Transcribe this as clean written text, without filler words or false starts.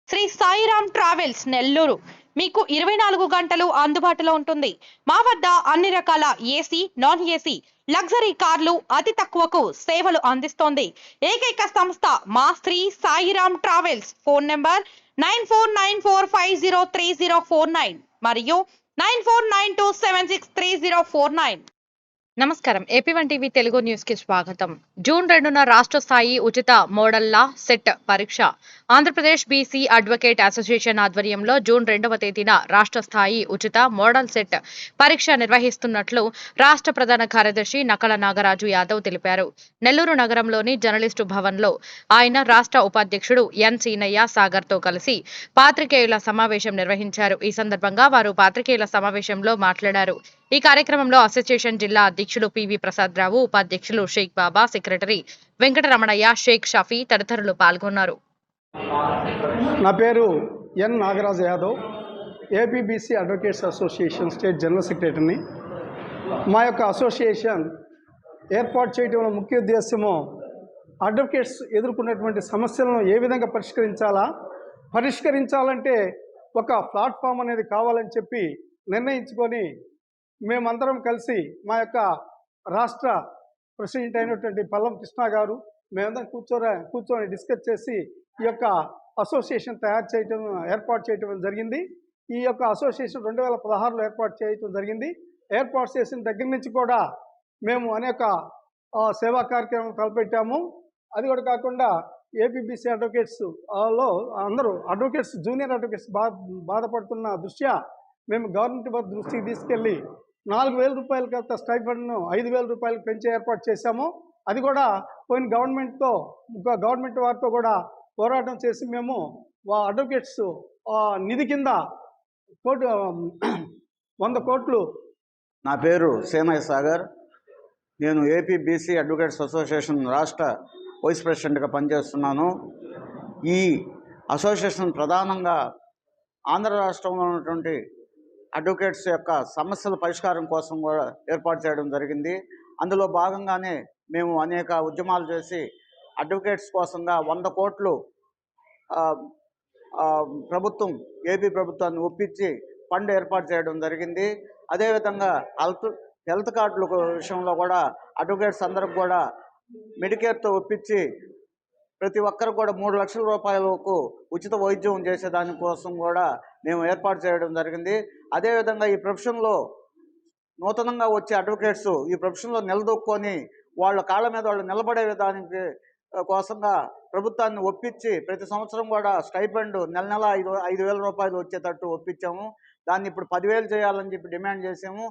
Shri Sairam travels Nellore మీకు 24 గంటలు అందుబాటులో ఉంటుంది. మా వద్ద అన్ని రకాల ఏసీ, నాన్ ఏసీ, లగ్జరీ కార్లు అతి తక్కువకు సేవలు అందిస్తోంది. ఏకైక సంస్థ మా Shri Sairam Travels. Phone number 9494503049 మరియు 9492763049. నమస్కారం. ఏపీ1 టీవీ తెలుగు న్యూస్ కి స్వాగతం. జూన్ 2న రాష్ట్ర స్థాయి ఉచిత మోడళ్ల సెట్ పరీక్ష ఆంధ్రప్రదేశ్ బీసీ అడ్వకేట్ అసోసియేషన్ ఆధ్వర్యంలో జూన్ 2వ తేదీన రాష్ట్ర స్థాయి ఉచిత మోడల్ సెట్ పరీక్ష నిర్వహిస్తున్నట్లు రాష్ట్ర ప్రధాన కార్యదర్శి నకల నాగరాజు యాదవ్ తెలిపారు. నెల్లూరు నగరంలోని జర్నలిస్టు భవన్లో ఆయన రాష్ట్ర ఉపాధ్యక్షుడు ఎన్ సీనయ్య సాగర్ తో కలిసి పాత్రికేయుల సమావేశం నిర్వహించారు. ఈ సందర్భంగా వారు పాత్రికేయుల సమావేశంలో మాట్లాడారు. ఈ కార్యక్రమంలో అసోసియేషన్ జిల్లా అధ్యక్షులు పివి ప్రసాద్ రావు, ఉపాధ్యక్షులు షేక్ బాబా, సెక్రటరీ వెంకటరమణయ్య, షేక్ షఫీ తదితరులు పాల్గొన్నారు. నా పేరు N Nagaraju Yadav, APBC advocates association state general సెక్రటరీని. మా యొక్క అసోసియేషన్ ఏర్పాటు చేయడంలో ముఖ్య ఉద్దేశము అడ్వకేట్స్ ఎదుర్కొన్నటువంటి సమస్యలను ఏ విధంగా పరిష్కరించాలంటే ఒక ప్లాట్ఫామ్ అనేది కావాలని చెప్పి నిర్ణయించుకొని మేమందరం కలిసి మా యొక్క రాష్ట్ర ప్రెసిడెంట్ అయినటువంటి పల్లం కృష్ణ గారు మేమందరం కూర్చొని డిస్కస్ చేసి ఈ యొక్క అసోసియేషన్ ఏర్పాటు చేయటం జరిగింది. ఈ యొక్క అసోసియేషన్ 2016లో ఏర్పాటు చేయటం జరిగింది. ఏర్పాటు చేసిన దగ్గర నుంచి కూడా మేము అనేక సేవా కార్యక్రమాలు తలపెట్టాము. అది కూడా కాకుండా ఏపీబీసీ అడ్వకేట్స్ లో అందరూ అడ్వకేట్స్, జూనియర్ అడ్వకేట్స్ బాధపడుతున్న దృష్ట్యా మేము గవర్నమెంట్ దృష్టికి తీసుకెళ్ళి 4,000 రూపాయల గత స్టైఫండ్ను 5,000 రూపాయలకు పెంచే ఏర్పాటు చేశాము. అది కూడా పోయిన గవర్నమెంట్ వారితో కూడా పోరాటం చేసి మేము అడ్వకేట్స్ నిధి కింద 100 కోట్లు. నా పేరు సీనయ్య సాగర్. నేను ఏపీబీసీ అడ్వకేట్స్ అసోసియేషన్ రాష్ట్ర వైస్ ప్రెసిడెంట్గా పనిచేస్తున్నాను. ఈ అసోసియేషన్ ప్రధానంగా ఆంధ్ర రాష్ట్రంలో ఉన్నటువంటి అడ్వకేట్స్ యొక్క సమస్యల పరిష్కారం కోసం కూడా ఏర్పాటు చేయడం జరిగింది. అందులో భాగంగానే మేము అనేక ఉద్యమాలు చేసి అడ్వకేట్స్ కోసంగా 100 కోట్లు ఏపీ ప్రభుత్వాన్ని ఒప్పించి ఫండ్ ఏర్పాటు చేయడం జరిగింది. అదేవిధంగా హెల్త్ కార్డుల విషయంలో కూడా అడ్వకేట్స్ అందరికి కూడా మెడికేర్తో ఒప్పించి ప్రతి ఒక్కరు కూడా 3 లక్షల రూపాయలకు ఉచిత వైద్యం చేసేదానికోసం కూడా మేము ఏర్పాటు చేయడం జరిగింది. అదేవిధంగా ఈ ప్రొఫెషన్లో నూతనంగా వచ్చే అడ్వకేట్స్ ఈ ప్రొఫెషన్లో నిలదొక్కుని వాళ్ళ కాళ్ళ మీద వాళ్ళు నిలబడే విధానికి కోసంగా ప్రభుత్వాన్ని ఒప్పించి ప్రతి సంవత్సరం కూడా స్టైపెండ్ నెల 5,000 రూపాయలు వచ్చేటట్టు ఒప్పించాము. దాన్ని ఇప్పుడు 10,000 చేయాలని చెప్పి డిమాండ్ చేసాము.